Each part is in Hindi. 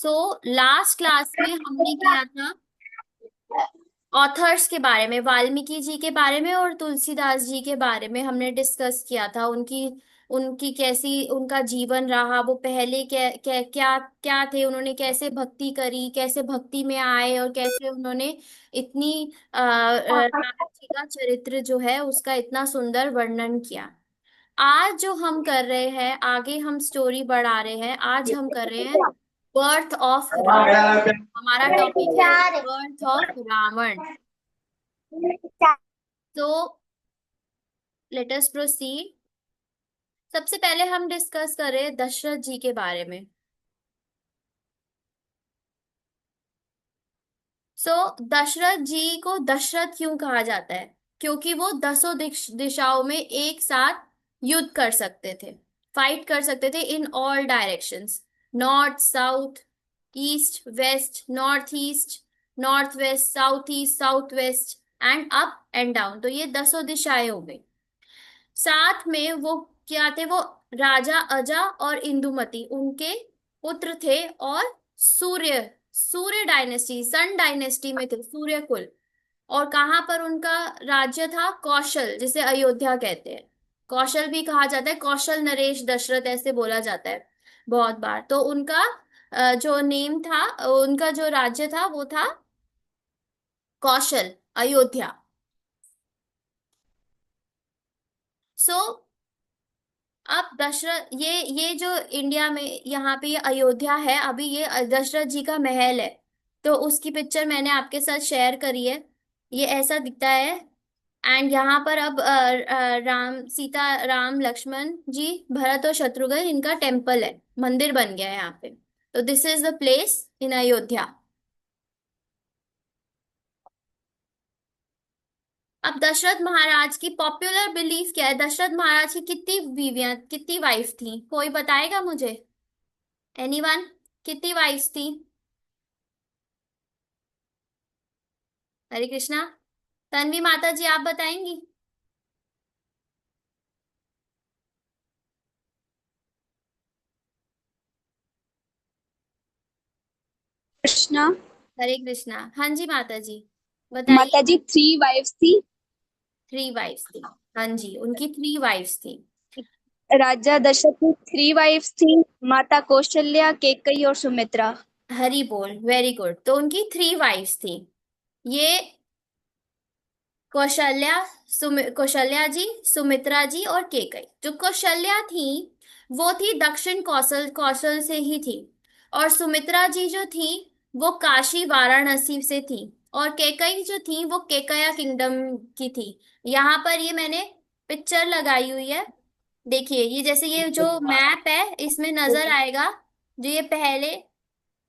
लास्ट क्लास में हमने किया था ऑथर्स के बारे में, वाल्मीकि जी के बारे में और तुलसीदास जी के बारे में हमने डिस्कस किया था। उनकी उनकी कैसी उनका जीवन रहा, वो पहले क्या क्या क्या क्या थे, उन्होंने कैसे भक्ति करी, कैसे भक्ति में आए और कैसे उन्होंने इतनी राम जी का चरित्र जो है उसका इतना सुंदर वर्णन किया। आज जो हम कर रहे हैं, आगे हम स्टोरी बढ़ा रहे हैं, आज हम कर रहे हैं बर्थ ऑफ रावण। हमारा टॉपिक है बर्थ ऑफ रावण। तो लेट अस प्रोसीड। सबसे पहले हम डिस्कस कर रहे हैं दशरथ जी के बारे में। दशरथ जी को दशरथ क्यों कहा जाता है? क्योंकि वो दसों दिशाओं में एक साथ युद्ध कर सकते थे, फाइट कर सकते थे in all directions. North south, east west, north east, north west, south east, south west and up and down. तो ये दसों दिशाएं हो गई। साथ में वो क्या थे? वो राजा अजा और इंदुमती उनके पुत्र थे। और सूर्य सूर्य डायनेस्टी, सन डायनेस्टी में थे, सूर्य कुल। और कहाँ पर उनका राज्य था? कौशल, जिसे अयोध्या कहते हैं। कौशल भी कहा जाता है, कौशल नरेश दशरथ ऐसे बोला जाता है बहुत बार। तो उनका जो नेम था, उनका जो राज्य था वो था कौशल, अयोध्या। सो अब दशरथ, ये जो इंडिया में यहाँ पे ये अयोध्या है, अभी ये दशरथ जी का महल है। तो उसकी पिक्चर मैंने आपके साथ शेयर करी है। ये ऐसा दिखता है। एंड यहाँ पर अब राम सीता, राम लक्ष्मण जी, भरत और शत्रुघ्न, इनका टेम्पल है, मंदिर बन गया है यहाँ पे। तो this is the place in Ayodhya. अब दशरथ महाराज की पॉपुलर बिलीफ क्या है? दशरथ महाराज की कितनी बीवियां, कितनी वाइफ थी? कोई बताएगा मुझे? एनीवन? कितनी वाइफ्स थी? हरे कृष्णा। तन्वी माता जी, आप बताएंगी? कृष्णा। हरे कृष्णा। हाँ जी माता जी, माता बताइए। जी 3 वाइफ्स थी। 3 वाइफ्स थी। हाँ जी, उनकी 3 वाइफ्स थी। राजा दशरथ की 3 वाइफ्स थी। माता कौशल्या, केकई और सुमित्रा। हरी बोल, वेरी गुड। तो उनकी 3 वाइफ्स थी। ये कौशल्या, कौशल्या जी, सुमित्रा जी और केकई। जो कौशल्या थी वो थी दक्षिण कौशल, कौशल से ही थी। और सुमित्रा जी जो थी वो काशी वाराणसी से थी। और केकई जो थी वो केकया किंगडम की थी। यहाँ पर ये मैंने पिक्चर लगाई हुई है। देखिए, ये जैसे ये जो मैप है इसमें नजर आएगा, जो ये पहले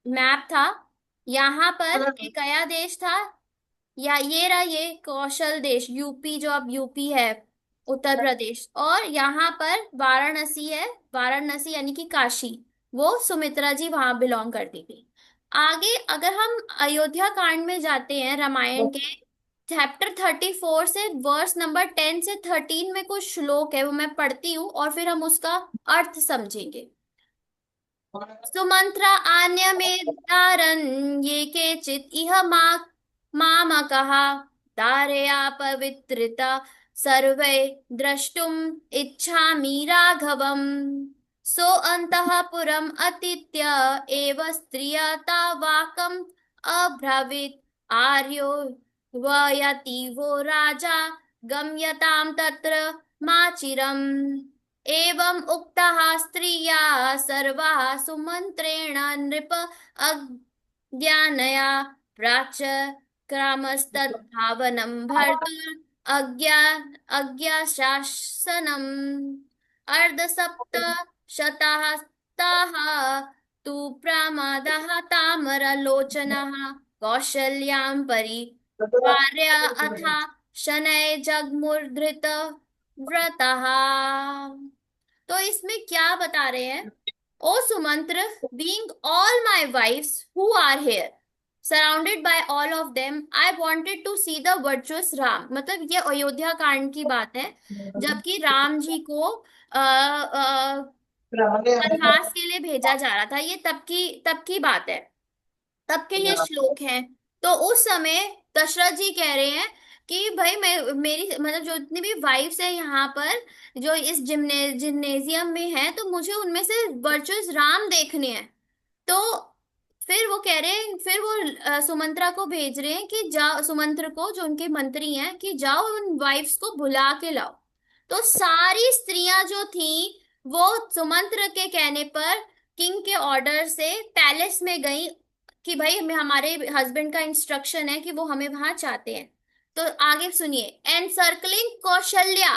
मैप था, यहाँ पर केकया देश था। या ये रहा ये कौशल देश, यूपी, जो अब यूपी है, उत्तर प्रदेश। और यहाँ पर वाराणसी है, वाराणसी यानी कि काशी। वो सुमित्रा जी वहां बिलोंग करती थी। आगे अगर हम अयोध्या कांड में जाते हैं, रामायण के चैप्टर 34 से वर्स नंबर 10 से 13 में कुछ श्लोक है, वो मैं पढ़ती हूँ और फिर हम उसका अर्थ समझेंगे। सुमंत्रा आन्य में दारन ये केचित इह मामकः धारया पवित्रिता सर्वे द्रष्टुम इच्छामि राघवम्। सो अंतःपुरम् अतीत्य एव स्त्रिया तावाकम् अब्रवीत् आर्यो वयति वो राजा गम्यतां तत्र माचिरम्। एवम् उक्ताः स्त्रिया सर्वाः सुमन्त्रेण नृप अज्ञानया प्राच क्रामस्तद्भावनं भर्तुर् अज्ञा अज्ञाशासनम्। अर्धसप्तशताः ताः तु प्रमादाः ताम्रलोचनाः कौशल्यां परिवार्य अथा शनैः जग्मुर्धृत व्रतः। तो इसमें क्या बता रहे हैं? ओ Sumantra, being all my wives who are here, surrounded by all of them, I wanted to see the virtuous Ram. मतलब ये अयोध्या कांड की बात है, जबकि राम जी को प्रवास के लिए भेजा जा रहा था। ये तब की बात है, तब के ये श्लोक हैं। तो उस समय दशरथ जी कह रहे हैं कि भाई मैं, मेरी मतलब जो जितनी भी वाइफ्स है यहाँ पर, जो इस जिम्नेजियम में है, तो मुझे उनमें से वर्चुअस राम देखने हैं। तो फिर वो कह रहे हैं, फिर वो सुमंत्रा को भेज रहे हैं कि जाओ, सुमंत्र को जो उनके मंत्री हैं, कि जाओ उन वाइफ्स को बुला के लाओ। तो सारी स्त्रियां जो थी वो सुमंत्र के कहने पर, किंग के ऑर्डर से पैलेस में गई कि भाई हमें, हमारे हस्बैंड का इंस्ट्रक्शन है कि वो हमें वहां चाहते हैं। तो आगे सुनिए, encircling Kaushalya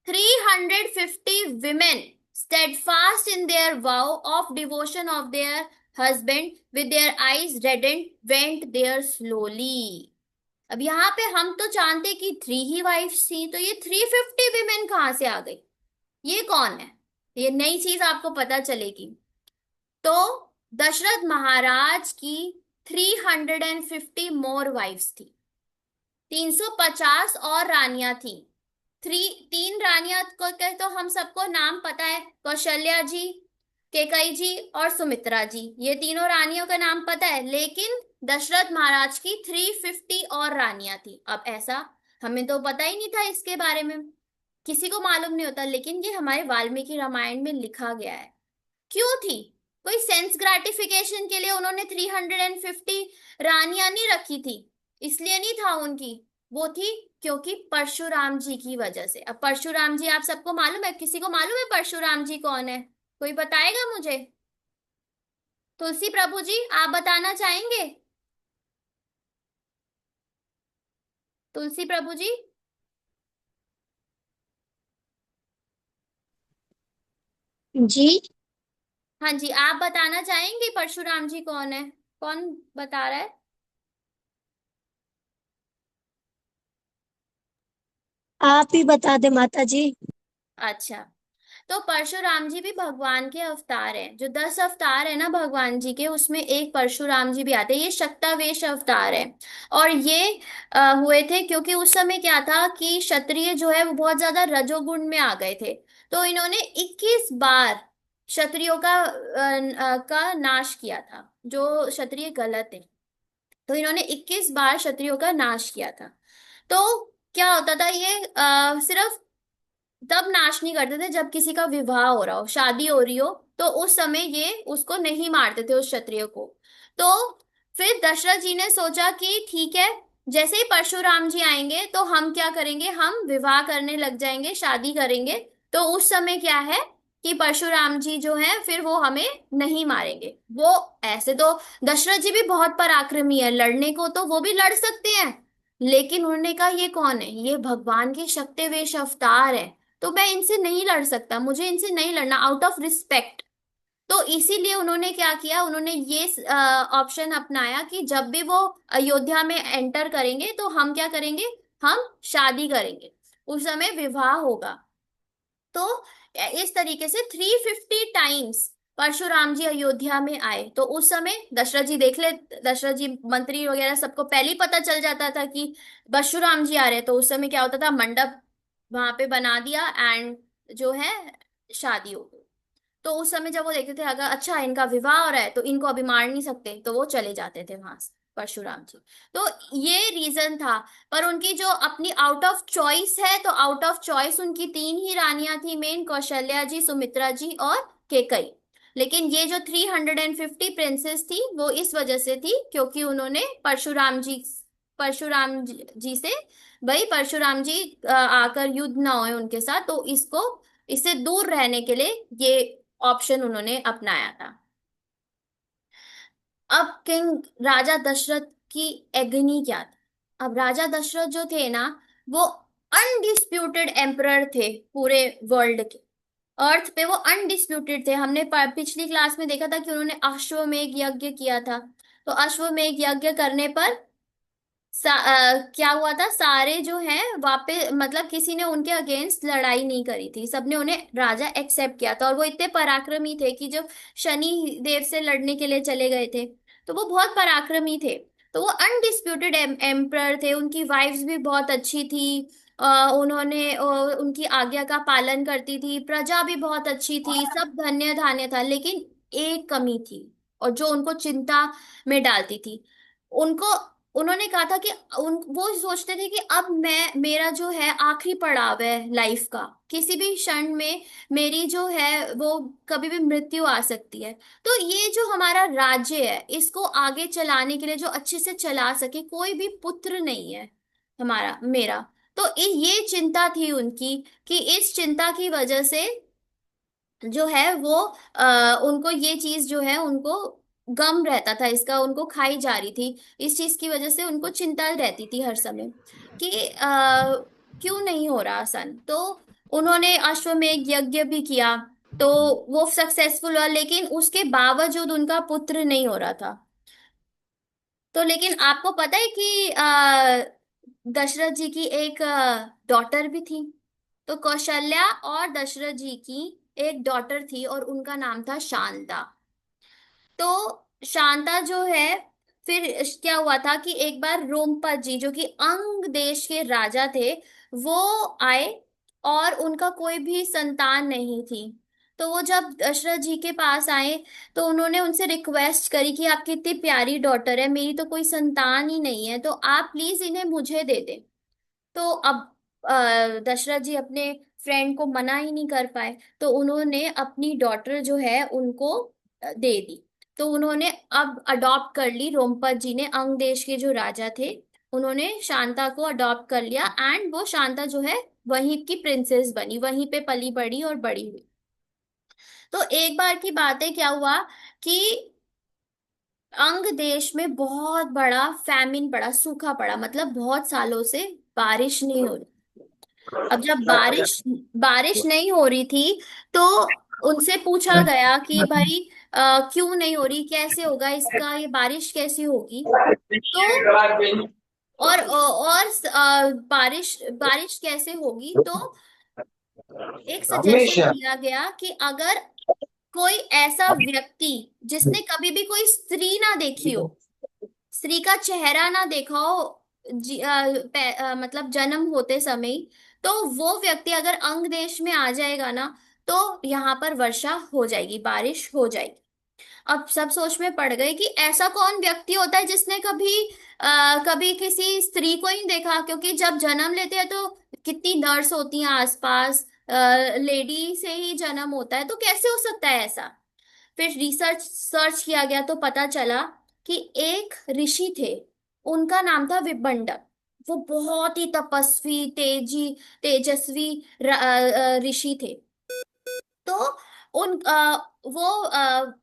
350 women steadfast in their vow of devotion of their husband with their eyes reddened went there slowly। अब यहाँ पे हम तो जानते कि 3 ही वाइफ्स थी, तो ये 350 विमेन कहाँ से आ गई? ये कौन है? ये नई चीज आपको पता चलेगी। तो दशरथ महाराज की 350 मोर वाइफ्स थी, 350 और रानियां थी। तीन रानियां को के तो हम सबको नाम पता है, कौशल्या जी, केकई जी और सुमित्रा जी, ये तीनों रानियों का नाम पता है। लेकिन दशरथ महाराज की 350 और रानियां थी। अब ऐसा हमें तो पता ही नहीं था, इसके बारे में किसी को मालूम नहीं होता, लेकिन ये हमारे वाल्मीकि रामायण में लिखा गया है। क्यों थी? कोई सेंस ग्रेटिफिकेशन के लिए उन्होंने 350 रानियां नहीं रखी थी, इसलिए नहीं था उनकी। वो थी क्योंकि परशुराम जी की वजह से। अब परशुराम जी आप सबको मालूम है? किसी को मालूम है परशुराम जी कौन है? कोई बताएगा मुझे? तुलसी प्रभु जी, आप बताना चाहेंगे? तुलसी प्रभु जी। जी। हाँ जी, आप बताना चाहेंगे परशुराम जी कौन है? कौन बता रहा है? आप ही बता दे माता जी। अच्छा, तो परशुराम जी भी भगवान के अवतार हैं। जो 10 अवतार है ना भगवान जी के, उसमें एक परशुराम जी भी आते हैं। ये शक्तावेश अवतार है। और ये हुए थे क्योंकि उस समय क्या था कि क्षत्रिय जो है वो बहुत ज्यादा रजोगुण में आ गए थे। तो इन्होंने 21 बार क्षत्रियों का नाश किया था, जो क्षत्रिय गलत है। तो इन्होंने 21 बार क्षत्रियों का नाश किया था। तो क्या होता था, ये सिर्फ तब नाश नहीं करते थे जब किसी का विवाह हो रहा हो, शादी हो रही हो, तो उस समय ये उसको नहीं मारते थे, उस क्षत्रिय को। तो फिर दशरथ जी ने सोचा कि ठीक है, जैसे ही परशुराम जी आएंगे तो हम क्या करेंगे, हम विवाह करने लग जाएंगे, शादी करेंगे। तो उस समय क्या है कि परशुराम जी जो है फिर वो हमें नहीं मारेंगे। वो ऐसे तो दशरथ जी भी बहुत पराक्रमी है, लड़ने को तो वो भी लड़ सकते हैं, लेकिन उन्होंने कहा ये कौन है, ये भगवान के शक्तिवेश अवतार है, तो मैं इनसे नहीं लड़ सकता, मुझे इनसे नहीं लड़ना, आउट ऑफ रिस्पेक्ट। तो इसीलिए उन्होंने क्या किया, उन्होंने ये ऑप्शन अपनाया कि जब भी वो अयोध्या में एंटर करेंगे तो हम क्या करेंगे, हम शादी करेंगे, उस समय विवाह होगा। तो इस तरीके से 350 टाइम्स परशुराम जी अयोध्या में आए। तो उस समय दशरथ जी देख ले, दशरथ जी मंत्री वगैरह सबको पहले ही पता चल जाता था कि परशुराम जी आ रहे हैं। तो उस समय क्या होता था, मंडप वहां पे बना दिया, एंड जो है शादी हो गई। तो उस समय जब वो देखते थे अगर अच्छा इनका विवाह हो रहा है तो इनको अभी मार नहीं सकते, तो वो चले जाते थे वहां से, परशुराम जी। तो ये रीजन था। पर उनकी जो अपनी आउट ऑफ चॉइस है, तो आउट ऑफ चॉइस उनकी 3 ही रानियां थी मेन, कौशल्या जी, सुमित्रा जी और केकई। लेकिन ये जो 350 प्रिंसेस थी वो इस वजह से थी क्योंकि उन्होंने परशुराम जी से, भाई परशुराम जी आकर युद्ध ना होए उनके साथ, तो इससे दूर रहने के लिए ये ऑप्शन उन्होंने अपनाया था। अब किंग राजा दशरथ की एग्नी क्या थी? अब राजा दशरथ जो थे ना, वो अनडिस्प्यूटेड एम्परर थे पूरे वर्ल्ड के। अर्थ पे वो अनडिस्प्यूटेड थे। हमने पिछली क्लास में देखा था कि उन्होंने अश्वमेध यज्ञ किया था। तो अश्वमेध यज्ञ करने पर क्या हुआ था, सारे जो हैं वापस, मतलब किसी ने उनके अगेंस्ट लड़ाई नहीं करी थी, सबने उन्हें राजा एक्सेप्ट किया था। और वो इतने पराक्रमी थे कि जब शनि देव से लड़ने के लिए चले गए थे, तो वो बहुत पराक्रमी थे। तो वो अनडिस्प्यूटेड एम्परर थे, उनकी वाइफ्स भी बहुत अच्छी थी। उन्होंने उनकी आज्ञा का पालन करती थी, प्रजा भी बहुत अच्छी थी, सब धन्य धान्य था, लेकिन एक कमी थी और जो उनको चिंता में डालती थी। उनको उन्होंने कहा था कि वो सोचते थे कि अब मैं, मेरा जो है आखिरी पड़ाव है लाइफ का, किसी भी क्षण में मेरी जो है वो कभी भी मृत्यु आ सकती है। तो ये जो हमारा राज्य है इसको आगे चलाने के लिए, जो अच्छे से चला सके, कोई भी पुत्र नहीं है हमारा, मेरा। तो ये चिंता थी उनकी, कि इस चिंता की वजह से जो है वो उनको ये चीज जो है उनको गम रहता था, इसका उनको खाई जा रही थी। इस चीज की वजह से उनको चिंता रहती थी हर समय कि क्यों नहीं हो रहा सन। तो उन्होंने अश्वमेध यज्ञ भी किया, तो वो सक्सेसफुल हुआ, लेकिन उसके बावजूद उनका पुत्र नहीं हो रहा था। तो लेकिन आपको पता है कि दशरथ जी की एक डॉटर भी थी। तो कौशल्या और दशरथ जी की एक डॉटर थी और उनका नाम था शांता। तो शांता जो है, फिर क्या हुआ था कि एक बार रोमपत जी जो कि अंग देश के राजा थे, वो आए और उनका कोई भी संतान नहीं थी। तो वो जब दशरथ जी के पास आए, तो उन्होंने उनसे रिक्वेस्ट करी कि आपकी इतनी प्यारी डॉटर है, मेरी तो कोई संतान ही नहीं है, तो आप प्लीज इन्हें मुझे दे दें। तो अब दशरथ जी अपने फ्रेंड को मना ही नहीं कर पाए, तो उन्होंने अपनी डॉटर जो है उनको दे दी। तो उन्होंने अब अडॉप्ट कर ली, रोमपत जी ने, अंग देश के जो राजा थे, उन्होंने शांता को अडॉप्ट कर लिया, एंड वो शांता जो है वहीं की प्रिंसेस बनी, वहीं पे पली बड़ी और बड़ी हुई। तो एक बार की बात है, क्या हुआ कि अंग देश में बहुत बड़ा फैमिन पड़ा, सूखा पड़ा, मतलब बहुत सालों से बारिश नहीं हो रही। अब जब बारिश बारिश नहीं हो रही थी, तो उनसे पूछा गया कि भाई क्यों नहीं हो रही, कैसे होगा इसका, ये बारिश कैसे होगी। तो बारिश बारिश कैसे होगी, तो एक सजेशन हमेशा दिया गया कि अगर कोई ऐसा व्यक्ति जिसने कभी भी कोई स्त्री ना देखी हो, स्त्री का चेहरा ना देखा हो, मतलब जन्म होते समय ही, तो वो व्यक्ति अगर अंग देश में आ जाएगा ना, तो यहाँ पर वर्षा हो जाएगी, बारिश हो जाएगी। अब सब सोच में पड़ गए कि ऐसा कौन व्यक्ति होता है जिसने कभी किसी स्त्री को ही देखा, क्योंकि जब जन्म लेते हैं तो कितनी नर्स होती हैं आसपास, लेडी से ही जन्म होता है, तो कैसे हो सकता है ऐसा। फिर रिसर्च सर्च किया गया तो पता चला कि एक ऋषि थे, उनका नाम था विबंडक। वो बहुत ही तपस्वी, तेजस्वी ऋषि थे। तो वो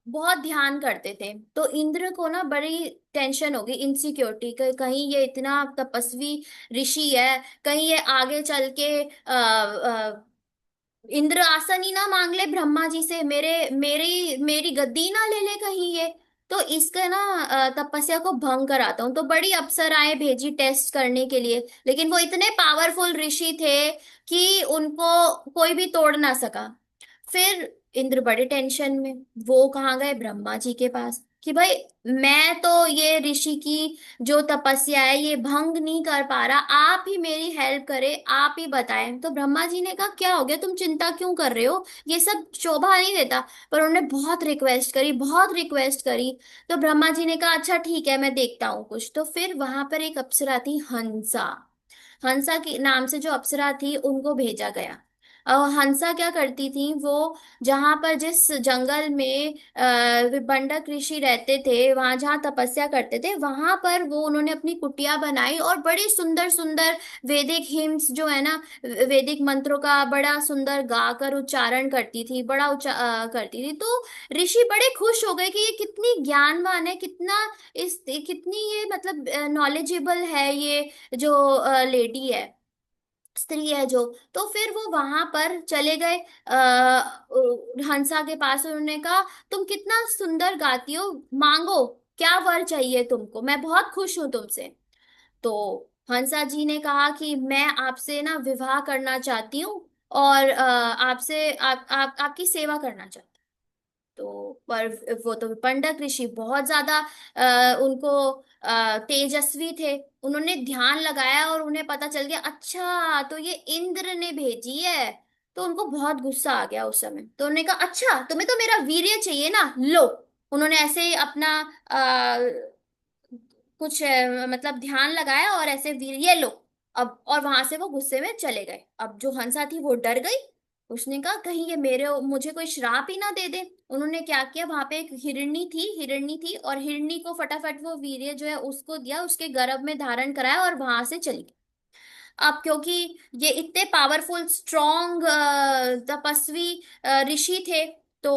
बहुत ध्यान करते थे। तो इंद्र को ना बड़ी टेंशन हो गई, इनसिक्योरिटी, कहीं ये इतना तपस्वी ऋषि है, कहीं ये आगे चल के इंद्र आसन ही ना मांग ले ब्रह्मा जी से, मेरे मेरी मेरी गद्दी ना ले ले कहीं ये। तो इसका ना तपस्या को भंग कराता हूँ। तो बड़ी अप्सराएं भेजी टेस्ट करने के लिए, लेकिन वो इतने पावरफुल ऋषि थे कि उनको कोई भी तोड़ ना सका। फिर इंद्र बड़े टेंशन में, वो कहाँ गए, ब्रह्मा जी के पास, कि भाई मैं तो ये ऋषि की जो तपस्या है ये भंग नहीं कर पा रहा, आप ही मेरी हेल्प करें, आप ही बताएं। तो ब्रह्मा जी ने कहा क्या हो गया, तुम चिंता क्यों कर रहे हो, ये सब शोभा नहीं देता। पर उन्होंने बहुत रिक्वेस्ट करी, बहुत रिक्वेस्ट करी। तो ब्रह्मा जी ने कहा अच्छा ठीक है, मैं देखता हूँ कुछ। तो फिर वहां पर एक अप्सरा थी, हंसा। हंसा के नाम से जो अप्सरा थी उनको भेजा गया। हंसा क्या करती थी, वो जहां पर जिस जंगल में विभंडक ऋषि रहते थे, वहां जहाँ तपस्या करते थे, वहां पर वो उन्होंने अपनी कुटिया बनाई और बड़ी सुंदर सुंदर वैदिक हिम्स जो है ना, वैदिक मंत्रों का बड़ा सुंदर गाकर उच्चारण करती थी, बड़ा करती थी। तो ऋषि बड़े खुश हो गए कि ये कितनी ज्ञानवान है, कितनी ये मतलब नॉलेजेबल है, ये जो लेडी है, स्त्री है जो। तो फिर वो वहां पर चले गए हंसा के पास, उन्होंने कहा तुम कितना सुंदर गाती हो, मांगो, क्या वर चाहिए तुमको, मैं बहुत खुश हूं तुमसे। तो हंसा जी ने कहा कि मैं आपसे ना विवाह करना चाहती हूँ, और आपसे आपकी सेवा करना चाहती हूँ। पर वो तो विपंडक ऋषि बहुत ज्यादा उनको तेजस्वी थे। उन्होंने ध्यान लगाया और उन्हें पता चल गया, अच्छा तो ये इंद्र ने भेजी है। तो उनको बहुत गुस्सा आ गया उस समय। तो उन्होंने कहा, अच्छा तुम्हें तो मेरा वीर्य चाहिए ना, लो। उन्होंने ऐसे ही अपना कुछ मतलब ध्यान लगाया और ऐसे वीर, ये लो। अब और वहां से वो गुस्से में चले गए। अब जो हंसा थी वो डर गई। उसने कहा कहीं ये मेरे मुझे कोई श्राप ही ना दे दे। उन्होंने क्या किया, वहां पे एक हिरणी थी और हिरणी को फटाफट वो वीर्य जो है उसको दिया, उसके गर्भ में धारण कराया और वहां से चली गई। अब क्योंकि ये इतने पावरफुल स्ट्रॉन्ग तपस्वी ऋषि थे, तो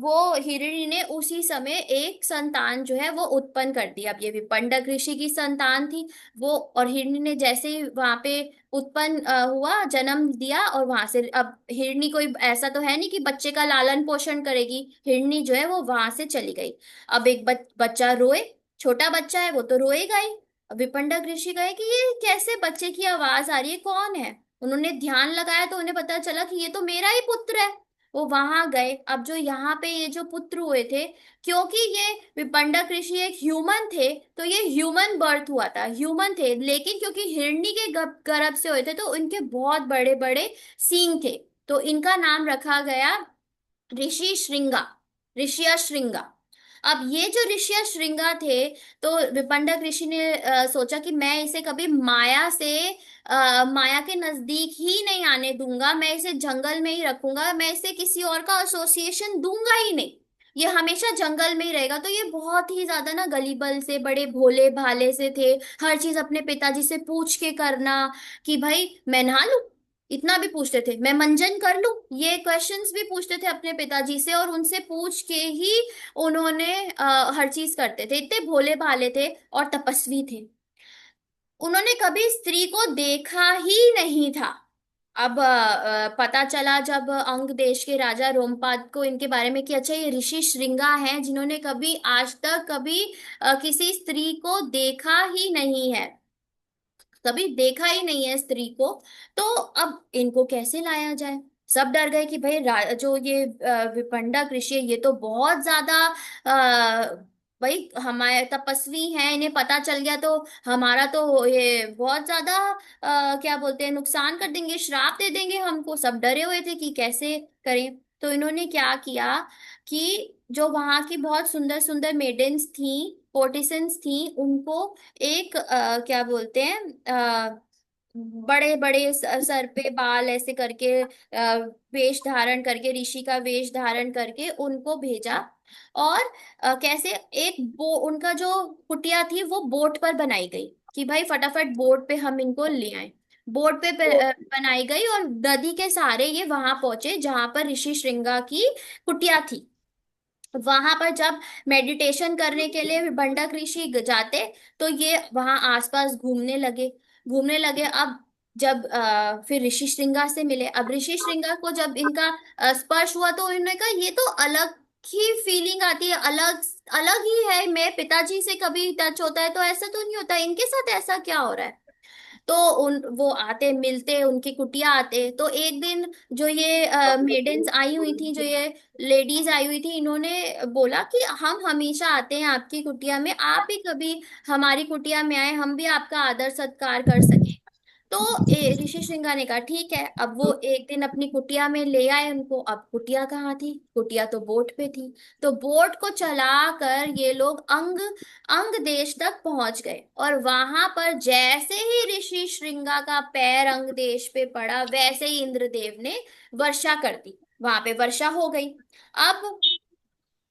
वो हिरणी ने उसी समय एक संतान जो है वो उत्पन्न कर दी। अब ये विपंडक ऋषि की संतान थी वो। और हिरणी ने जैसे ही वहां पे उत्पन्न हुआ, जन्म दिया, और वहां से अब हिरणी कोई ऐसा तो है नहीं कि बच्चे का लालन पोषण करेगी। हिरणी जो है वो वहां से चली गई। अब एक बच्चा रोए, छोटा बच्चा है वो तो रोएगा ही। विपंडक ऋषि कहे कि ये कैसे बच्चे की आवाज आ रही है, कौन है। उन्होंने ध्यान लगाया तो उन्हें पता चला कि ये तो मेरा ही पुत्र है। वो वहां गए। अब जो यहाँ पे ये जो पुत्र हुए थे, क्योंकि ये विपंडक ऋषि एक ह्यूमन थे, तो ये ह्यूमन बर्थ हुआ था, ह्यूमन थे, लेकिन क्योंकि हिरणी के गर्भ से हुए थे तो इनके बहुत बड़े बड़े सींग थे। तो इनका नाम रखा गया ऋषि श्रृंगा, ऋषिया श्रृंगा। अब ये जो ऋषिया श्रृंगा थे, तो विपंडक ऋषि ने सोचा कि मैं इसे कभी माया से माया के नजदीक ही नहीं आने दूंगा, मैं इसे जंगल में ही रखूंगा, मैं इसे किसी और का एसोसिएशन दूंगा ही नहीं। ये हमेशा जंगल में ही रहेगा। तो ये बहुत ही ज्यादा ना गलीबल से, बड़े भोले भाले से थे। हर चीज अपने पिताजी से पूछ के करना कि भाई मैं नहा लूं, इतना भी पूछते थे, मैं मंजन कर लूं, ये क्वेश्चंस भी पूछते थे अपने पिताजी से, और उनसे पूछ के ही उन्होंने हर चीज करते थे। इतने भोले भाले थे और तपस्वी थे। उन्होंने कभी स्त्री को देखा ही नहीं था। अब पता चला जब अंग देश के राजा रोमपाद को इनके बारे में कि अच्छा ये ऋषि श्रृंगा हैं जिन्होंने कभी आज तक कभी किसी स्त्री को देखा ही नहीं है, कभी देखा ही नहीं है स्त्री को। तो अब इनको कैसे लाया जाए। सब डर गए कि भाई जो ये विपंडक ऋषि है, ये तो बहुत ज्यादा भाई हमारे तपस्वी हैं, इन्हें पता चल गया तो हमारा तो ये बहुत ज्यादा क्या बोलते हैं, नुकसान कर देंगे, श्राप दे देंगे हमको। सब डरे हुए थे कि कैसे करें। तो इन्होंने क्या किया कि जो वहां की बहुत सुंदर सुंदर मेडन्स थी, कोर्टिसन्स थी, उनको एक क्या बोलते हैं, बड़े बड़े सर पे बाल ऐसे करके वेश धारण करके, ऋषि का वेश धारण करके उनको भेजा। और कैसे एक बो उनका जो कुटिया थी वो बोट पर बनाई गई कि भाई फटाफट बोट पे हम इनको ले आए। बोट पे बनाई गई और नदी के सहारे ये वहां पहुंचे जहां पर ऋषि श्रृंगा की कुटिया थी। वहां पर जब मेडिटेशन करने के लिए विभंडक ऋषि जाते, तो ये वहां आसपास घूमने लगे। अब जब फिर ऋषि श्रृंगा से मिले। अब ऋषि श्रृंगा को जब इनका स्पर्श हुआ तो उन्होंने कहा ये तो अलग ही फीलिंग आती है, अलग अलग ही है। मैं पिताजी से कभी टच होता है तो ऐसा तो नहीं होता, इनके साथ ऐसा क्या हो रहा है। तो उन वो आते, मिलते, उनकी कुटिया आते। तो एक दिन जो ये मेडन्स आई हुई थी, जो ये लेडीज आई हुई थी, इन्होंने बोला कि हम हमेशा आते हैं आपकी कुटिया में, आप भी कभी हमारी कुटिया में आए, हम भी आपका आदर सत्कार कर सके। तो ऋषि श्रृंगार ने कहा ठीक है। अब वो एक दिन अपनी कुटिया में ले आए उनको। अब कुटिया कहाँ थी, कुटिया तो बोट पे थी। तो बोट को चलाकर ये लोग अंग अंग देश तक पहुंच गए। और वहां पर जैसे ही ऋषि श्रृंगा का पैर अंग देश पे पड़ा, वैसे ही इंद्रदेव ने वर्षा कर दी। वहां पे वर्षा हो गई। अब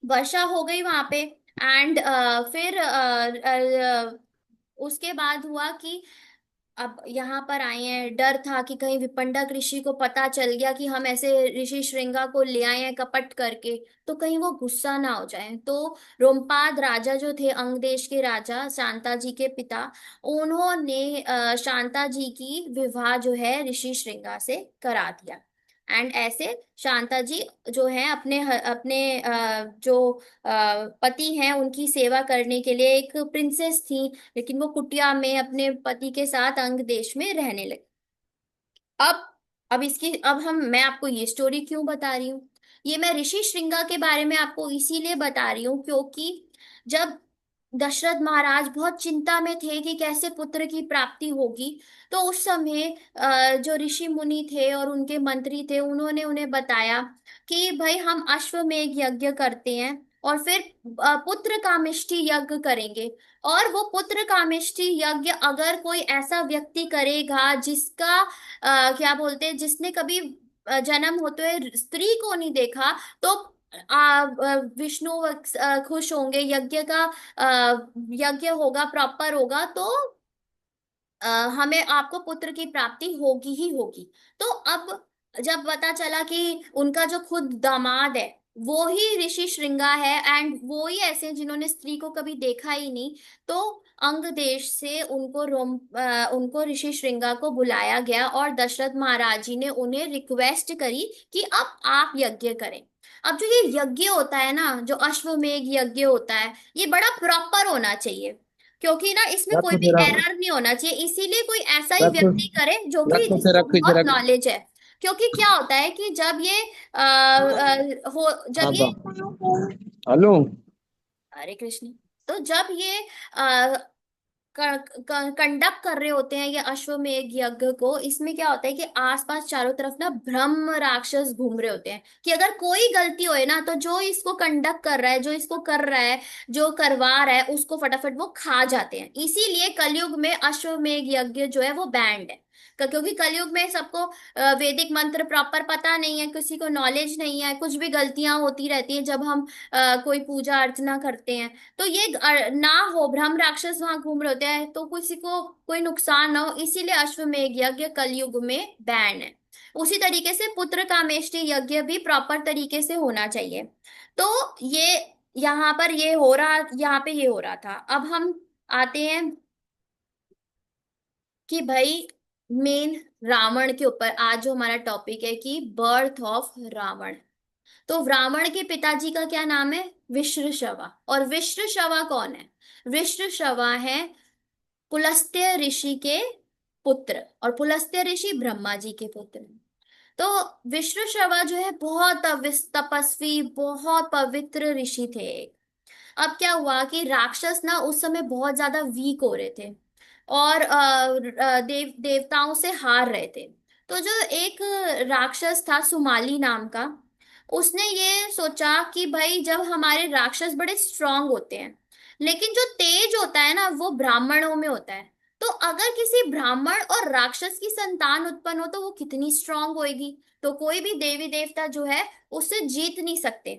वर्षा हो गई वहां पे। एंड फिर उसके बाद हुआ कि अब यहाँ पर आए हैं, डर था कि कहीं विपंडक ऋषि को पता चल गया कि हम ऐसे ऋषि श्रृंगा को ले आए हैं कपट करके, तो कहीं वो गुस्सा ना हो जाए। तो रोमपाद राजा जो थे, अंग देश के राजा, शांता जी के पिता, उन्होंने शांता जी की विवाह जो है ऋषि श्रृंगा से करा दिया। एंड ऐसे शांता जी जो है जो पति हैं उनकी सेवा करने के लिए एक प्रिंसेस थी, लेकिन वो कुटिया में अपने पति के साथ अंग देश में रहने लगी। अब अब इसकी अब हम मैं आपको ये स्टोरी क्यों बता रही हूँ, ये मैं ऋषि श्रृंगा के बारे में आपको इसीलिए बता रही हूँ क्योंकि जब दशरथ महाराज बहुत चिंता में थे कि कैसे पुत्र की प्राप्ति होगी, तो उस समय जो ऋषि मुनि थे और उनके मंत्री थे, उन्होंने उन्हें बताया कि भाई हम अश्वमेध यज्ञ करते हैं और फिर पुत्र कामेष्टि यज्ञ करेंगे। और वो पुत्र कामेष्टि यज्ञ अगर कोई ऐसा व्यक्ति करेगा जिसका क्या बोलते हैं, जिसने कभी जन्म होते हुए स्त्री को नहीं देखा, तो विष्णु खुश होंगे, यज्ञ का यज्ञ होगा, प्रॉपर होगा, तो अ, हमें आपको पुत्र की प्राप्ति होगी ही होगी। तो अब जब पता चला कि उनका जो खुद दामाद है वो ही ऋषि श्रृंगा है, एंड वो ही ऐसे हैं जिन्होंने स्त्री को कभी देखा ही नहीं, तो अंग देश से उनको ऋषि श्रृंगा को बुलाया गया और दशरथ महाराज जी ने उन्हें रिक्वेस्ट करी कि अब आप यज्ञ करें। अब जो ये यज्ञ होता है ना, जो अश्वमेध यज्ञ होता है, ये बड़ा प्रॉपर होना चाहिए, क्योंकि ना इसमें कोई रखो भी फिर, एरर नहीं होना चाहिए। इसीलिए कोई ऐसा ही रखो व्यक्ति करे जो कि रखो फिर, जिसको रखो इसे बहुत रख। नॉलेज है। क्योंकि क्या होता है कि जब हाँ ये, बा, हेलो। हरे कृष्ण, तो जब ये कंडक्ट कर रहे होते हैं ये अश्वमेध यज्ञ को, इसमें क्या होता है कि आसपास चारों तरफ ना ब्रह्म राक्षस घूम रहे होते हैं कि अगर कोई गलती होए ना, तो जो इसको कंडक्ट कर रहा है, जो इसको कर रहा है, जो करवा रहा है, उसको फटाफट वो खा जाते हैं। इसीलिए कलयुग में अश्वमेध यज्ञ जो है वो बैंड है। क्योंकि कलयुग में सबको वैदिक मंत्र प्रॉपर पता नहीं है, किसी को नॉलेज नहीं है, कुछ भी गलतियां होती रहती हैं जब हम कोई पूजा अर्चना करते हैं। तो ये ना हो, ब्रह्म राक्षस वहां घूम रहे होते हैं, तो किसी को कोई नुकसान ना हो, इसीलिए अश्वमेध यज्ञ कलयुग में बैन है। उसी तरीके से पुत्र कामेष्टि यज्ञ भी प्रॉपर तरीके से होना चाहिए। तो ये यहाँ पे ये हो रहा था। अब हम आते हैं कि भाई मेन रावण के ऊपर आज जो हमारा टॉपिक है कि बर्थ ऑफ रावण। तो रावण के पिताजी का क्या नाम है? विश्रशवा। और विश्रशवा कौन है? विश्रशवा है पुलस्त्य ऋषि के पुत्र, और पुलस्त्य ऋषि ब्रह्मा जी के पुत्र। तो विश्रशवा जो है बहुत तपस्वी, बहुत पवित्र ऋषि थे। अब क्या हुआ कि राक्षस ना उस समय बहुत ज्यादा वीक हो रहे थे और देवताओं से हार रहे थे। तो जो एक राक्षस था सुमाली नाम का, उसने ये सोचा कि भाई जब हमारे राक्षस बड़े स्ट्रांग होते हैं, लेकिन जो तेज होता है ना वो ब्राह्मणों में होता है। तो अगर किसी ब्राह्मण और राक्षस की संतान उत्पन्न हो तो वो कितनी स्ट्रांग होएगी। तो कोई भी देवी देवता जो है उससे जीत नहीं सकते,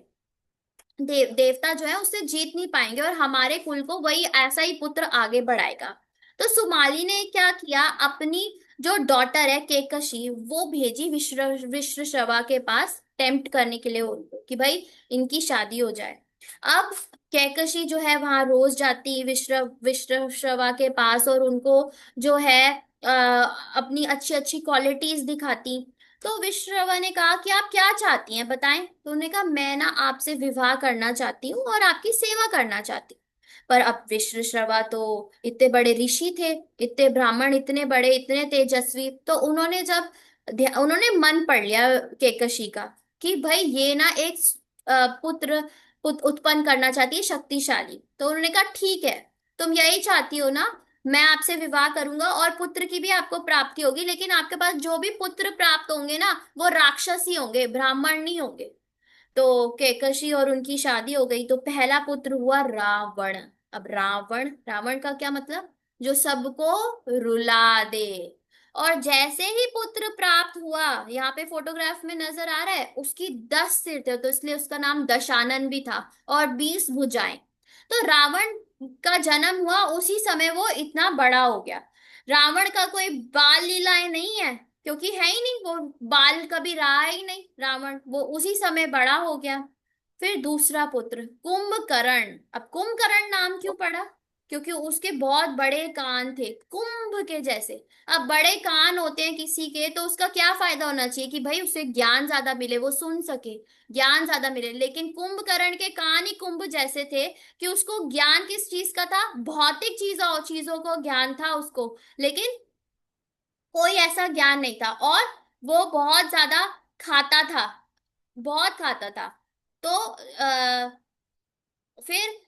देवता जो है उससे जीत नहीं पाएंगे, और हमारे कुल को वही ऐसा ही पुत्र आगे बढ़ाएगा। तो सुमाली ने क्या किया, अपनी जो डॉटर है केकशी वो भेजी विश्रशवा के पास टेम्प्ट करने के लिए उनको कि भाई इनकी शादी हो जाए। अब कैकशी जो है वहां रोज जाती विश्रशवा के पास और उनको जो है अपनी अच्छी अच्छी क्वालिटीज दिखाती। तो विश्रवा ने कहा कि आप क्या चाहती हैं बताएं। तो उन्होंने कहा मैं ना आपसे विवाह करना चाहती हूँ और आपकी सेवा करना चाहती हूँ। पर अब विश्रवा तो इतने बड़े ऋषि थे, इतने ब्राह्मण, इतने बड़े, इतने तेजस्वी, तो उन्होंने मन पढ़ लिया केकशी का कि भाई ये ना एक पुत्र उत्पन्न करना चाहती है शक्तिशाली। तो उन्होंने कहा ठीक है, तुम यही चाहती हो ना, मैं आपसे विवाह करूंगा और पुत्र की भी आपको प्राप्ति होगी, लेकिन आपके पास जो भी पुत्र प्राप्त होंगे ना वो राक्षस ही होंगे, ब्राह्मण नहीं होंगे। तो केकशी और उनकी शादी हो गई। तो पहला पुत्र हुआ रावण। अब रावण, रावण का क्या मतलब? जो सबको रुला दे। और जैसे ही पुत्र प्राप्त हुआ, यहाँ पे फोटोग्राफ में नजर आ रहा है, उसकी 10 सिर थे, तो इसलिए उसका नाम दशानन भी था, और 20 भुजाएं। तो रावण का जन्म हुआ उसी समय वो इतना बड़ा हो गया। रावण का कोई बाल लीलाएं नहीं है, क्योंकि है ही नहीं, वो बाल कभी रहा ही नहीं रावण, वो उसी समय बड़ा हो गया। फिर दूसरा पुत्र कुंभकर्ण। अब कुंभकर्ण नाम क्यों पड़ा? क्योंकि उसके बहुत बड़े कान थे, कुंभ के जैसे। अब बड़े कान होते हैं किसी के, तो उसका क्या फायदा होना चाहिए कि भाई उसे ज्ञान ज्यादा मिले, वो सुन सके, ज्ञान ज्यादा मिले। लेकिन कुंभकर्ण के कान ही कुंभ जैसे थे कि उसको ज्ञान किस चीज का था? भौतिक चीजों चीजों को ज्ञान था उसको, लेकिन कोई ऐसा ज्ञान नहीं था। और वो बहुत ज्यादा खाता था, बहुत खाता था। तो फिर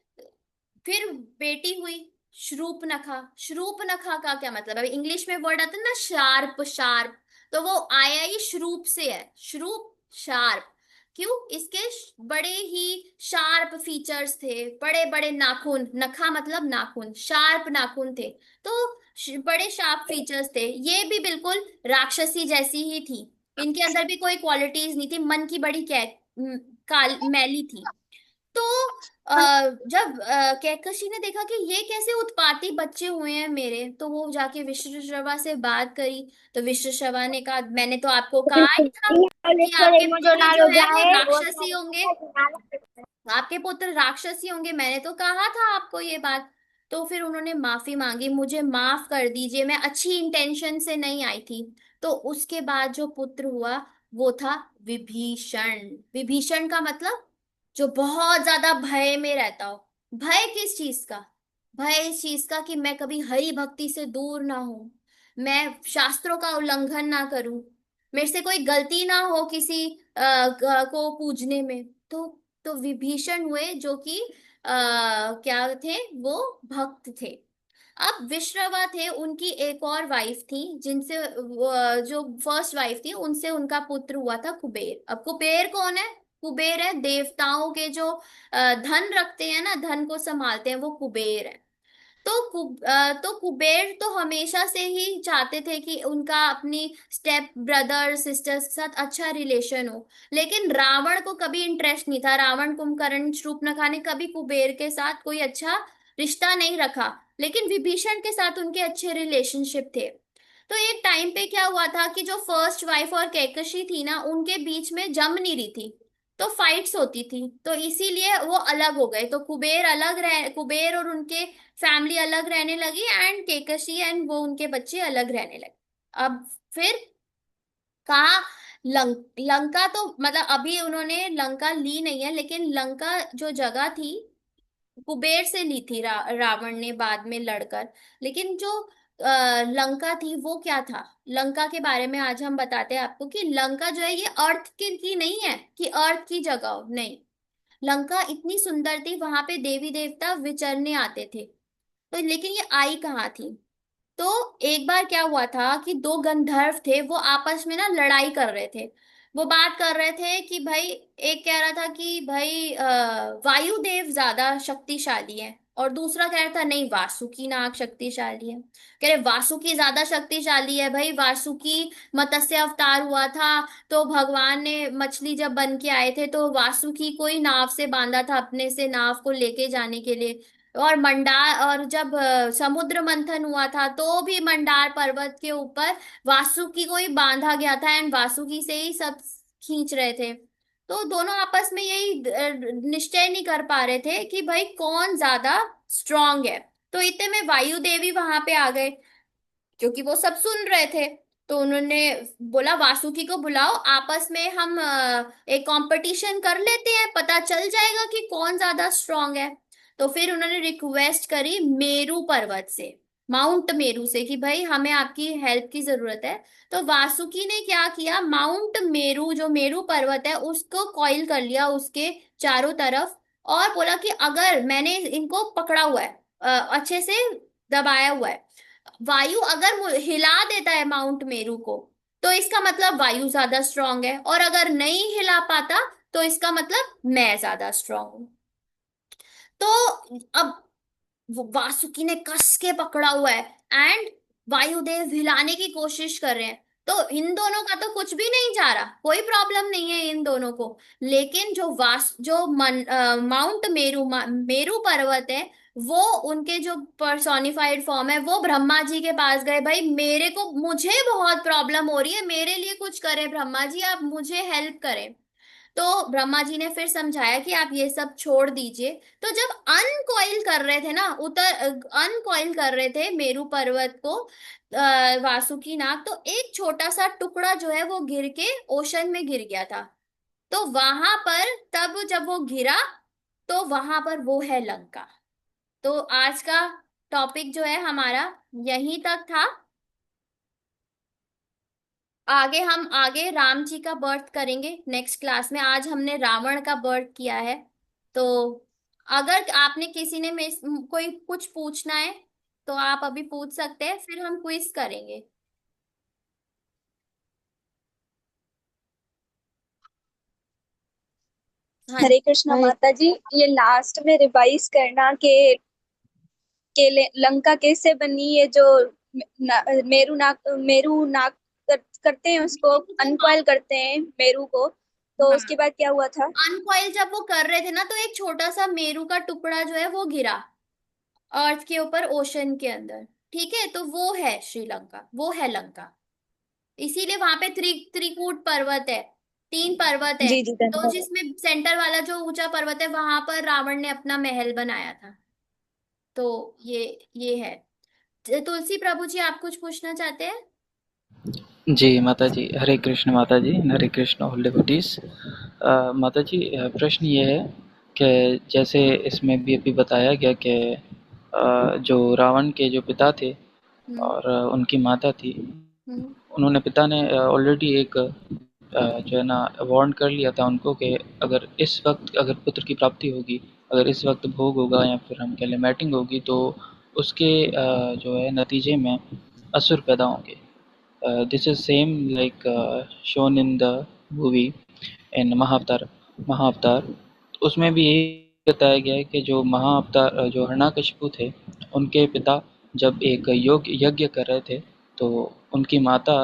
फिर बेटी हुई शूर्पणखा। शूर्पणखा का क्या मतलब है? इंग्लिश में वर्ड आता है ना शार्प, शार्प। तो वो आया ही श्रूप से है, श्रूप, शार्प। क्यों? इसके बड़े ही शार्प फीचर्स थे, बड़े बड़े नाखून, नखा मतलब नाखून, शार्प नाखून थे। तो बड़े शार्प फीचर्स थे। ये भी बिल्कुल राक्षसी जैसी ही थी। इनके अंदर भी कोई क्वालिटीज नहीं थी, मन की बड़ी काल मैली थी। तो जब कैकशी ने देखा कि ये कैसे उत्पाती बच्चे हुए हैं मेरे, तो वो जाके विश्वश्रवा से बात करी। तो विश्वश्रवा ने कहा, मैंने तो आपको कहा ही था कि आपके जो पुत्र जो नालो है वो जाए वो राक्षसी होंगे, आपके पुत्र राक्षसी होंगे, मैंने तो कहा था आपको ये बात। तो फिर उन्होंने माफी मांगी, मुझे माफ कर दीजिए, मैं अच्छी इंटेंशन से नहीं आई थी। तो उसके बाद जो पुत्र हुआ वो था विभीषण। विभीषण का मतलब जो बहुत ज्यादा भय में रहता हो। भय किस चीज का? भय इस चीज का कि मैं कभी हरि भक्ति से दूर ना हूं, मैं शास्त्रों का उल्लंघन ना करूं, मेरे से कोई गलती ना हो किसी को पूजने में। तो विभीषण हुए जो कि क्या थे? वो भक्त थे। अब विश्रवा थे, उनकी एक और वाइफ थी जिनसे जो फर्स्ट वाइफ थी उनसे उनका पुत्र हुआ था कुबेर। अब कुबेर कौन है? कुबेर है देवताओं के जो धन रखते हैं ना, धन को संभालते हैं, वो कुबेर है। तो कुबेर तो हमेशा से ही चाहते थे कि उनका अपनी स्टेप ब्रदर सिस्टर्स के साथ अच्छा रिलेशन हो। लेकिन रावण को कभी इंटरेस्ट नहीं था, रावण, कुंभकर्ण, शूर्पणखा ने कभी कुबेर के साथ कोई अच्छा रिश्ता नहीं रखा। लेकिन विभीषण के साथ उनके अच्छे रिलेशनशिप थे। तो एक टाइम पे क्या हुआ था कि जो फर्स्ट वाइफ और कैकशी थी ना, उनके बीच में जम नहीं रही थी। तो फाइट्स होती थी, तो इसीलिए वो अलग हो गए। तो कुबेर और उनके फैमिली अलग रहने लगी, एंड केकशी एंड वो उनके बच्चे अलग रहने लगे। अब फिर कहा, लंका तो मतलब अभी उन्होंने लंका ली नहीं है, लेकिन लंका जो जगह थी कुबेर से ली थी रावण ने बाद में लड़कर। लेकिन जो लंका थी वो क्या था? लंका के बारे में आज हम बताते हैं आपको कि लंका जो है ये अर्थ की नहीं है कि अर्थ की जगह हो, नहीं। लंका इतनी सुंदर थी, वहां पे देवी देवता विचरने आते थे। तो लेकिन ये आई कहाँ थी? तो एक बार क्या हुआ था कि दो गंधर्व थे, वो आपस में ना लड़ाई कर रहे थे। वो बात कर रहे थे कि भाई, एक कह रहा था कि भाई वायुदेव ज्यादा शक्तिशाली है, और दूसरा कह रहा था नहीं, वासुकी नाग शक्तिशाली है। कह रहे वासुकी ज्यादा शक्तिशाली है भाई, वासुकी मत्स्य अवतार हुआ था। तो भगवान ने मछली जब बन के आए थे तो वासुकी को ही नाव से बांधा था, अपने से नाव को लेके जाने के लिए। और जब समुद्र मंथन हुआ था तो भी मंडार पर्वत के ऊपर वासुकी को ही बांधा गया था, एंड वासुकी से ही सब खींच रहे थे। तो दोनों आपस में यही निश्चय नहीं कर पा रहे थे कि भाई कौन ज्यादा स्ट्रांग है। तो इतने में वायु देवी वहां पे आ गए, क्योंकि वो सब सुन रहे थे। तो उन्होंने बोला वासुकी को बुलाओ, आपस में हम एक कंपटीशन कर लेते हैं, पता चल जाएगा कि कौन ज्यादा स्ट्रांग है। तो फिर उन्होंने रिक्वेस्ट करी मेरू पर्वत से, माउंट मेरू से, कि भाई हमें आपकी हेल्प की जरूरत है। तो वासुकी ने क्या किया, माउंट मेरू जो मेरू पर्वत है उसको कॉइल कर लिया उसके चारों तरफ, और बोला कि अगर मैंने इनको पकड़ा हुआ है, अच्छे से दबाया हुआ है, वायु अगर हिला देता है माउंट मेरू को, तो इसका मतलब वायु ज्यादा स्ट्रांग है, और अगर नहीं हिला पाता तो इसका मतलब मैं ज्यादा स्ट्रांग हूं। तो अब वो वासुकी ने कस के पकड़ा हुआ है, एंड वायुदेव हिलाने की कोशिश कर रहे हैं। तो इन दोनों का तो कुछ भी नहीं जा रहा, कोई प्रॉब्लम नहीं है इन दोनों को। लेकिन जो माउंट मेरू पर्वत है, वो उनके जो पर्सोनिफाइड फॉर्म है वो ब्रह्मा जी के पास गए, भाई मुझे बहुत प्रॉब्लम हो रही है, मेरे लिए कुछ करें ब्रह्मा जी, आप मुझे हेल्प करें। तो ब्रह्मा जी ने फिर समझाया कि आप ये सब छोड़ दीजिए। तो जब अनकॉइल कर रहे थे ना, अनकॉइल कर रहे थे मेरू पर्वत को, वासुकी नाग, तो एक छोटा सा टुकड़ा जो है वो गिर के ओशन में गिर गया था। तो वहां पर तब जब वो गिरा, तो वहां पर वो है लंका। तो आज का टॉपिक जो है हमारा यहीं तक था। आगे राम जी का बर्थ करेंगे नेक्स्ट क्लास में। आज हमने रावण का बर्थ किया है। तो अगर आपने किसी ने कोई कुछ पूछना है तो आप अभी पूछ सकते हैं, फिर हम क्विज करेंगे। हाँ हरे जी। कृष्णा माता जी। ये लास्ट में रिवाइज करना लंका कैसे बनी, ये जो मेरू नाक करते हैं, उसको अनकॉइल करते हैं मेरू को, तो हाँ, उसके बाद क्या हुआ था? अनकॉइल जब वो कर रहे थे ना, तो एक छोटा सा मेरू का टुकड़ा जो है वो गिरा अर्थ के ऊपर, ओशन के अंदर। ठीक है, तो वो है श्रीलंका, वो है लंका। इसीलिए वहां पे त्रिकूट पर्वत है, 3 पर्वत है। जी जी, तो धन्यवाद। जिसमें सेंटर वाला जो ऊंचा पर्वत है, वहां पर रावण ने अपना महल बनाया था। तो ये है। तुलसी प्रभु जी, आप कुछ पूछना चाहते हैं? जी माता जी, हरे कृष्ण माता जी, हरे कृष्ण होली डिवोटीज। माता जी, प्रश्न ये है कि जैसे इसमें भी अभी बताया गया कि जो रावण के जो पिता थे हम्म। और उनकी माता थी, हम्म। उन्होंने पिता ने ऑलरेडी एक जो है ना वार्न कर लिया था उनको कि अगर इस वक्त अगर पुत्र की प्राप्ति होगी, अगर इस वक्त भोग होगा या फिर हम कह लें मैटिंग होगी, तो उसके जो है नतीजे में असुर पैदा होंगे। This is same like shown in the movie in महाअवतार। उसमें भी यही बताया गया है कि जो महाअवतार जो हिरण्यकशिपु थे, उनके पिता जब एक योग यज्ञ कर रहे थे, तो उनकी माता,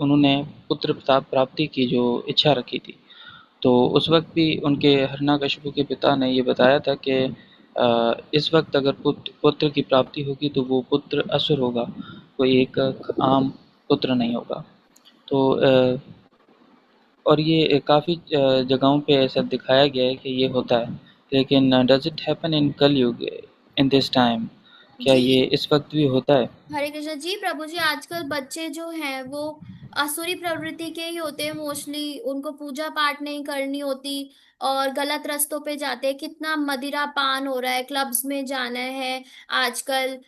उन्होंने पुत्र प्राप्ति की जो इच्छा रखी थी। तो उस वक्त भी उनके हिरण्यकशिपु के पिता ने ये बताया था कि इस वक्त अगर पुत्र की प्राप्ति होगी तो वो पुत्र असुर होगा, कोई एक आम पुत्र नहीं होगा। तो और ये काफ़ी जगहों पे ऐसा दिखाया गया है कि ये होता है, लेकिन डज इट हैपन इन कलयुग, इन दिस टाइम? क्या जी, ये इस वक्त भी होता है? हरे कृष्ण जी प्रभु जी, आजकल बच्चे जो हैं वो आसुरी प्रवृत्ति के ही होते हैं मोस्टली। उनको पूजा पाठ नहीं करनी होती और गलत रास्तों पे जाते हैं। कितना मदिरा पान हो रहा है, क्लब्स में जाना है आजकल।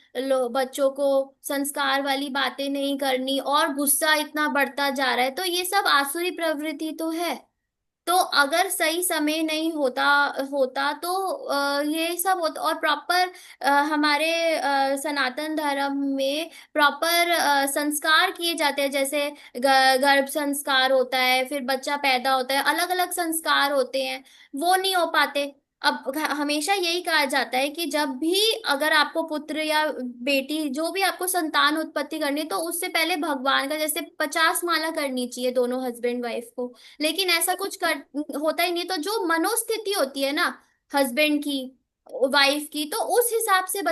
बच्चों को संस्कार वाली बातें नहीं करनी, और गुस्सा इतना बढ़ता जा रहा है। तो ये सब आसुरी प्रवृत्ति तो है। तो अगर सही समय नहीं होता होता तो ये सब होता। और प्रॉपर हमारे सनातन धर्म में प्रॉपर संस्कार किए जाते हैं। जैसे गर्भ संस्कार होता है, फिर बच्चा पैदा होता है, अलग अलग संस्कार होते हैं, वो नहीं हो पाते। अब हमेशा यही कहा जाता है कि जब भी अगर आपको पुत्र या बेटी, जो भी आपको संतान उत्पत्ति करनी है, तो उससे पहले भगवान का जैसे 50 माला करनी चाहिए दोनों हस्बैंड वाइफ को। लेकिन ऐसा कुछ होता ही नहीं। तो जो मनोस्थिति होती है ना हस्बैंड की, वाइफ की, तो उस हिसाब से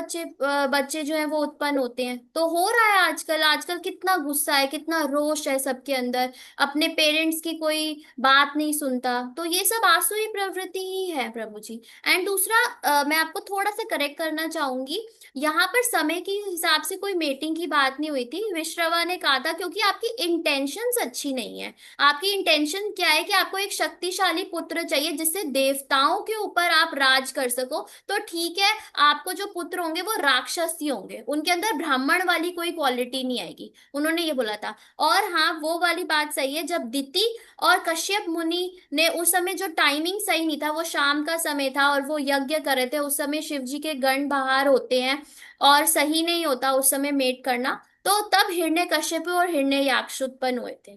बच्चे जो है वो उत्पन्न होते हैं। तो हो रहा है आजकल। आजकल कितना गुस्सा है, कितना रोष है सबके अंदर, अपने पेरेंट्स की कोई बात नहीं सुनता। तो ये सब आसुरी प्रवृत्ति ही है प्रभु जी। एंड दूसरा, मैं आपको थोड़ा सा करेक्ट करना चाहूंगी। यहाँ पर समय के हिसाब से कोई मेटिंग की बात नहीं हुई थी। विश्रवा ने कहा था क्योंकि आपकी इंटेंशंस अच्छी नहीं है। आपकी इंटेंशन क्या है कि आपको एक शक्तिशाली पुत्र चाहिए जिससे देवताओं के ऊपर आप राज कर सको। तो ठीक है, आपको जो पुत्र होंगे वो राक्षस ही होंगे, उनके अंदर ब्राह्मण वाली कोई क्वालिटी नहीं आएगी, उन्होंने ये बोला था। और हाँ, वो वाली बात सही है, जब दिति और कश्यप मुनि ने उस समय जो टाइमिंग सही नहीं था, वो शाम का समय था और वो यज्ञ कर रहे थे, उस समय शिव जी के गण बाहर होते हैं और सही नहीं होता उस समय मेट करना। तो तब हिरण्यकश्यप और हिरण्ययाक्ष उत्पन्न हुए थे।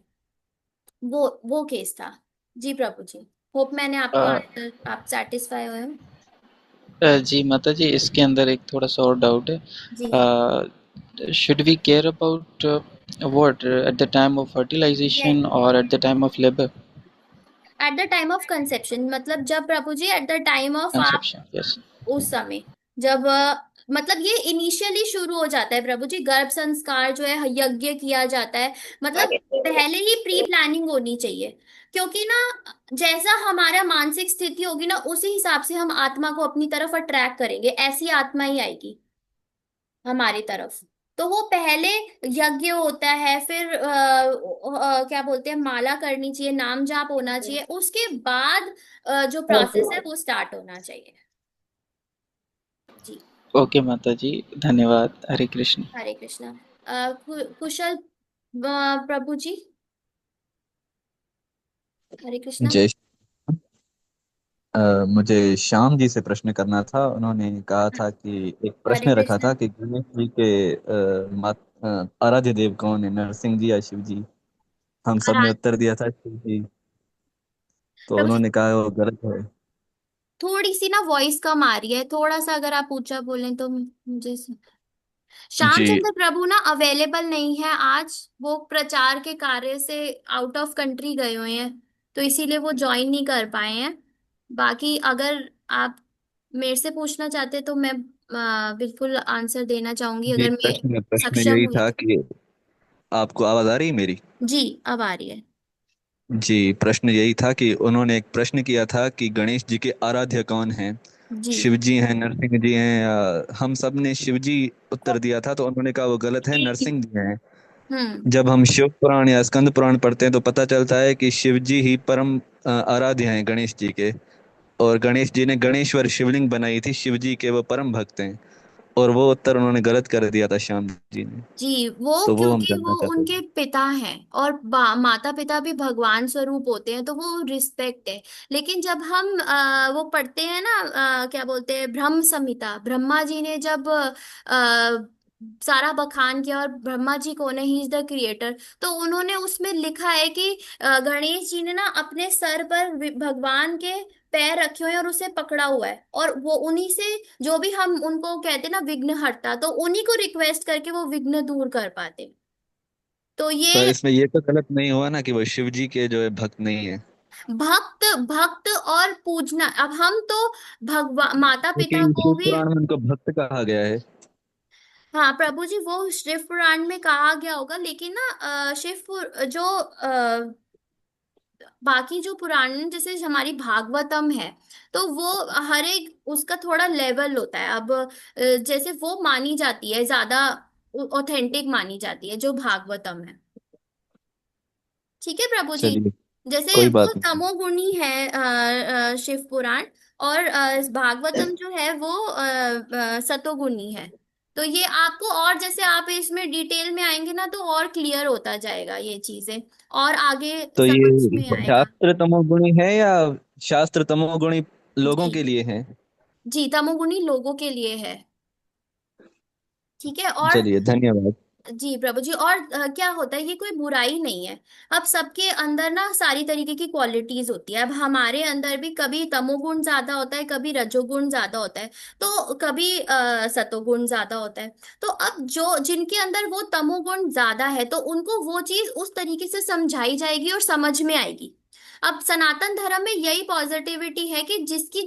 वो केस था। जी प्रभु जी, होप मैंने आपको अ, आंसर, आप सेटिस्फाई हुए हो। जी माता जी, इसके अंदर एक थोड़ा सा और डाउट जी। है। Should we care about what at the time of fertilization or at the time of labor? At the time of conception, मतलब जब प्रभु जी एट द टाइम ऑफ आप, Conception, yes. उस समय जब मतलब ये इनिशियली शुरू हो जाता है प्रभु जी, गर्भ संस्कार जो है यज्ञ किया जाता है। मतलब पहले ही प्री प्लानिंग होनी चाहिए। क्योंकि ना, जैसा हमारा मानसिक स्थिति होगी ना, उसी हिसाब से हम आत्मा को अपनी तरफ अट्रैक्ट करेंगे, ऐसी आत्मा ही आएगी हमारी तरफ। तो वो पहले यज्ञ होता है, फिर क्या बोलते हैं, माला करनी चाहिए, नाम जाप होना चाहिए, उसके बाद जो प्रोसेस है वो स्टार्ट होना चाहिए। जी। ओके माता जी, धन्यवाद। हरे कृष्ण। हरे कृष्णा। कुशल प्रभु जी। हरे कृष्णा। जय मुझे श्याम जी से प्रश्न करना था। उन्होंने कहा था कि एक हरे प्रश्न रखा कृष्णा। था कि गणेश जी के आराध्य देव कौन है, नरसिंह जी या शिव जी। हम सब ने आराध उत्तर दिया था शिव जी। तो प्रभु जी, उन्होंने कहा वो गलत है। थोड़ी सी ना वॉइस कम आ रही है, थोड़ा सा अगर आप ऊंचा बोलें तो मुझे जी श्यामचंद्र प्रभु ना अवेलेबल नहीं है आज। वो प्रचार के कार्य से आउट ऑफ कंट्री गए हुए हैं, तो इसीलिए वो ज्वाइन नहीं कर पाए हैं। बाकी अगर आप मेरे से पूछना चाहते तो मैं बिल्कुल आंसर देना चाहूंगी जी, अगर मैं प्रश्न प्रश्न सक्षम यही हुई था तो। कि आपको आवाज आ रही है मेरी? जी, अब आ रही है। जी, प्रश्न यही था कि उन्होंने एक प्रश्न किया था कि गणेश जी के आराध्य कौन हैं। जी। शिव जी हैं, नरसिंह जी हैं, हम सब ने शिव जी उत्तर दिया था, तो उन्होंने कहा वो गलत है, नरसिंह जी हैं। हम्म। जब हम शिव पुराण या स्कंद पुराण पढ़ते हैं तो पता चलता है कि शिव जी ही परम आराध्य हैं गणेश जी के। और गणेश जी ने गणेश्वर शिवलिंग बनाई थी, शिव जी के वो परम भक्त हैं। और वो उत्तर उन्होंने गलत कर दिया था श्याम जी ने। जी, वो तो वो हम क्योंकि वो जानना चाहते उनके हैं। पिता हैं और माता पिता भी भगवान स्वरूप होते हैं, तो वो रिस्पेक्ट है। लेकिन जब हम वो पढ़ते हैं ना, क्या बोलते हैं, ब्रह्म संहिता, ब्रह्मा जी ने जब सारा बखान किया और ब्रह्मा जी कौन है, ही इज द क्रिएटर, तो उन्होंने उसमें लिखा है कि गणेश जी ने ना अपने सर पर भगवान के पैर रखे हुए हैं और उसे पकड़ा हुआ है, और वो उन्हीं से, जो भी हम उनको कहते हैं ना विघ्न हरता, तो उन्हीं को रिक्वेस्ट करके वो विघ्न दूर कर पाते। तो तो ये इसमें ये तो गलत नहीं हुआ ना कि वो शिव जी के जो है भक्त नहीं है? भक्त भक्त और पूजना, अब हम तो भगवान माता पिता लेकिन को शिव भी। पुराण में उनको भक्त कहा गया है। हाँ प्रभु जी, वो शिव पुराण में कहा गया होगा, लेकिन ना जो बाकी जो पुराण हैं, जैसे हमारी भागवतम है, तो वो हर एक उसका थोड़ा लेवल होता है। अब जैसे वो मानी जाती है ज्यादा ऑथेंटिक मानी जाती है जो भागवतम है। ठीक है प्रभु जी। चलिए, जैसे कोई वो बात नहीं। तमोगुणी है शिव पुराण, और भागवतम जो है वो सतोगुणी है। तो ये आपको, और जैसे आप इसमें डिटेल में आएंगे ना तो और क्लियर होता जाएगा ये चीजें, और आगे तो समझ ये में आएगा। शास्त्र तमोगुणी है या शास्त्र तमोगुणी लोगों जी। के लिए है? जी, तमोगुणी लोगों के लिए है। ठीक है। और चलिए, धन्यवाद। जी प्रभु जी, और क्या होता है, ये कोई बुराई नहीं है। अब सबके अंदर ना सारी तरीके की क्वालिटीज होती है। अब हमारे अंदर भी कभी तमोगुण ज्यादा होता है, कभी रजोगुण ज्यादा होता है, तो कभी सतोगुण ज्यादा होता है। तो अब जो जिनके अंदर वो तमोगुण ज्यादा है, तो उनको वो चीज उस तरीके से समझाई जाएगी और समझ में आएगी। अब सनातन धर्म में यही पॉजिटिविटी है कि जिसकी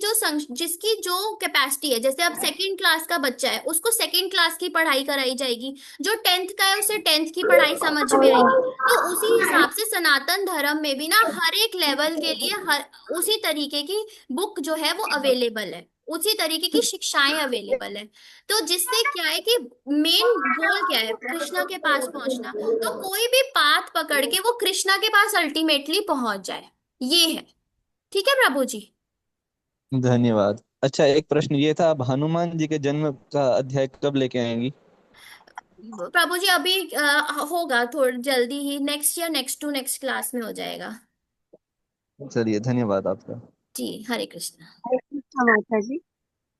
जो कैपेसिटी है, जैसे अब सेकंड क्लास का बच्चा है, उसको सेकंड क्लास की पढ़ाई कराई जाएगी। जो टेंथ का है उसे टेंथ की पढ़ाई समझ में आएगी। तो उसी हिसाब से सनातन धर्म में भी ना हर एक लेवल के लिए हर उसी तरीके की बुक जो है वो अवेलेबल है, उसी तरीके की शिक्षाएं अवेलेबल है। तो जिससे क्या है कि मेन गोल क्या है, कृष्णा के पास पहुंचना। तो कोई भी पाथ पकड़ के वो कृष्णा के पास अल्टीमेटली पहुंच जाए, ये है। ठीक है प्रभु जी। धन्यवाद। अच्छा, एक प्रश्न ये था, अब हनुमान जी के जन्म का अध्याय कब लेके आएंगी? प्रभु जी अभी होगा थोड़ी जल्दी ही, नेक्स्ट या नेक्स्ट टू नेक्स्ट क्लास में हो जाएगा। चलिए, धन्यवाद आपका। जी, हरे कृष्णा। हरे कृष्णा माता जी।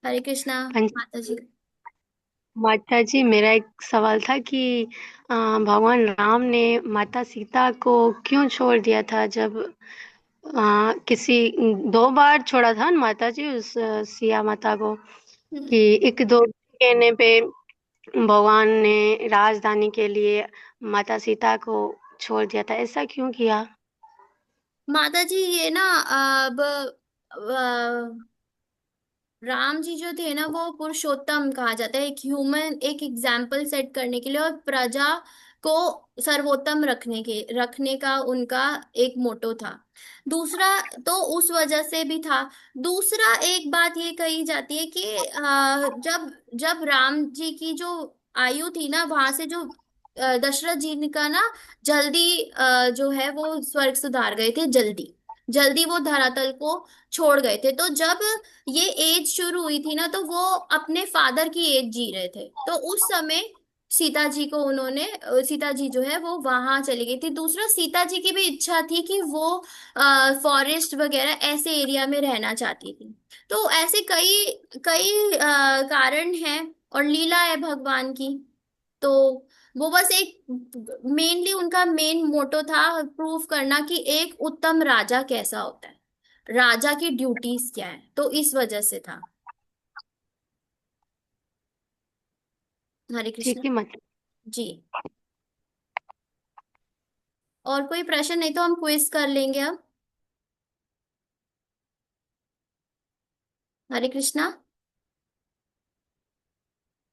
हरे कृष्णा हाँ जी, माता जी। माता जी, मेरा एक सवाल था कि भगवान राम ने माता सीता को क्यों छोड़ दिया था, जब किसी 2 बार छोड़ा था ना माता जी उस सिया माता को, हम्म, कि एक दो कहने पे भगवान ने राजधानी के लिए माता सीता को छोड़ दिया था, ऐसा क्यों किया? माता जी ये ना, अब राम जी जो थे ना वो पुरुषोत्तम कहा जाता है, एक ह्यूमन, एक एग्जाम्पल सेट करने के लिए और प्रजा को सर्वोत्तम रखने का उनका एक मोटो था। दूसरा, तो उस वजह से भी था। दूसरा एक बात ये कही जाती है कि जब जब राम जी की जो आयु थी ना, वहां से जो दशरथ जी का ना जल्दी जो है वो स्वर्ग सुधार गए थे, जल्दी जल्दी वो धरातल को छोड़ गए थे। तो जब ये एज शुरू हुई थी ना, तो वो अपने फादर की एज जी रहे थे, तो उस समय सीता जी को उन्होंने सीता जी जो है वो वहां चली गई थी। दूसरा, सीता जी की भी इच्छा थी कि वो फॉरेस्ट वगैरह ऐसे एरिया में रहना चाहती थी। तो ऐसे कई कई कारण हैं और लीला है भगवान की। तो वो बस एक मेनली उनका मेन मोटो था प्रूव करना कि एक उत्तम राजा कैसा होता है, राजा की ड्यूटीज क्या है, तो इस वजह से था। हरे ठीक कृष्णा है माता। जी। और कोई प्रश्न नहीं तो हम क्विज कर लेंगे अब। हरे कृष्णा,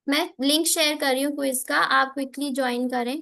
मैं लिंक शेयर कर रही हूँ क्विज का, आप क्विकली ज्वाइन करें।